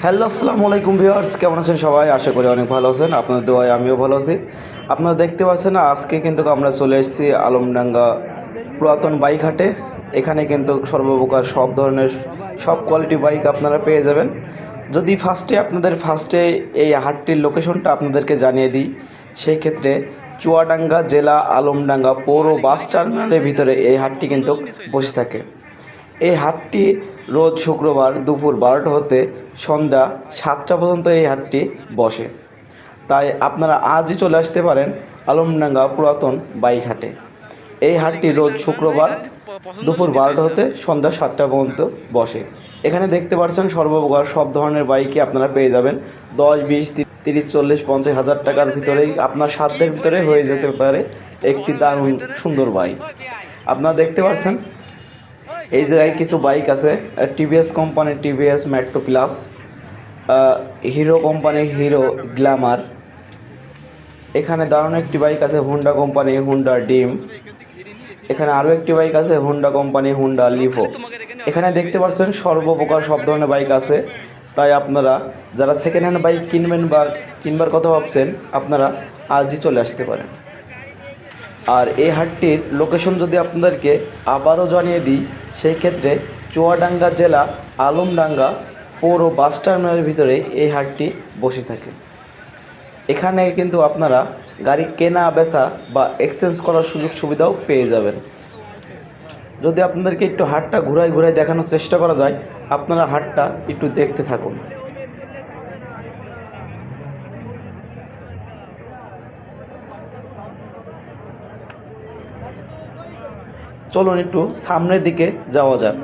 Hello, আসসালামু আলাইকুম viewers, কেমন আছেন সবাই? আশা করি অনেক ভালো আছেন। আপনাদের দোয়ায় আমিও ভালো আছি। আপনারা দেখতে পাচ্ছেন আজকে কিন্তু আমরা চলে এসেছি আলমডাঙ্গা পুরাতন বাইক হাটে। এখানে কিন্তু সর্বপ্রকার সব ধরনের সব কোয়ালিটি বাইক আপনারা পেয়ে যাবেন। যদি ফার্স্টে এই হাটটির লোকেশনটা আপনাদেরকে জানিয়ে দিই, সেই ক্ষেত্রে চুয়াডাঙ্গা জেলা আলমডাঙ্গা পৌর বাস টার্মিনালের ভিতরে এই হাটটি কিন্তু বসে থাকে। এই হাটটি রোজ শুক্রবার দুপুর 12টা হতে সন্ধ্যা 7টা পর্যন্ত এই হাটটি বসে। তাই আপনারা আজই চলে আসতে পারেন আলমডাঙ্গা পুরাতন বাইক হাটে। এই হাটটি রোজ শুক্রবার দুপুর 12টা হতে সন্ধ্যা 7টা পর্যন্ত বসে। এখানে দেখতে পাচ্ছেন সর্বপ্রকার সব ধরনের বাইকই আপনারা পেয়ে যাবেন। 10, 20, 30, 40, 50 হাজার টাকার ভিতরেই আপনার সাধ্যের ভিতরে হয়ে যেতে পারে একটি দারুণ সুন্দর বাইক। আপনারা দেখতে পাচ্ছেন এই জায়গায় কিছু বাইক আছে। টিভিএস কোম্পানির টিভিএস মেট্রো প্লাস, হিরো কোম্পানির হিরো গ্ল্যামার। এখানে দারুণ একটি বাইক আছে হুন্ডা কোম্পানি হুন্ডা ডিম। এখানে আরও একটি বাইক আছে হুন্ডা কোম্পানি হুন্ডা লিভো। এখানে দেখতে পাচ্ছেন সর্বপ্রকার সব ধরনের বাইক আছে। তাই আপনারা যারা সেকেন্ড হ্যান্ড বাইক কিনবেন বা কিনবার কথা ভাবছেন, আপনারা আজই চলে আসতে পারেন। আর এই হাটটির লোকেশন যদি আপনাদেরকে আবারও জানিয়ে দিই, সেই ক্ষেত্রে চুয়াডাঙ্গা জেলা আলমডাঙ্গা পৌর বাস টার্মিনালের ভিতরে এই হাটটি বসে থাকে। এখানে কিন্তু আপনারা গাড়ি কেনা বেচা বা এক্সচেঞ্জ করার সুযোগ সুবিধাও পেয়ে যাবেন। যদি আপনাদেরকে একটু হাটটা ঘুরাই দেখানোর চেষ্টা করা যায়, আপনারা হাটটা একটু দেখতে থাকুন। চলুন একটু সামনের দিকে যাওয়া যাক।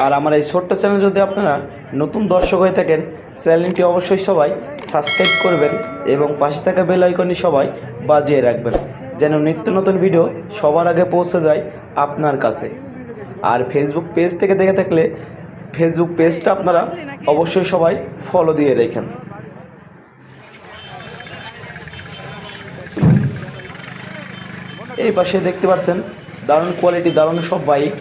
আর আমার এই ছোট্ট চ্যানেল যদি আপনারা নতুন দর্শক হয়ে থাকেন, চ্যানেলটি অবশ্যই সবাই সাবস্ক্রাইব করবেন এবং পাশে থাকা বেল আইকনটি সবাই বাজিয়ে রাখবেন, যেন নিত্য নতুন ভিডিও সবার আগে পৌঁছে যায় আপনার কাছে। আর ফেসবুক পেজ থেকে দেখে থাকলে ফেসবুক পেজটা আপনারা অবশ্যই সবাই ফলো দিয়ে রেখেন। এই পাশে দেখতে পাচ্ছেন দারুণ কোয়ালিটি দারুণ সব বাইক।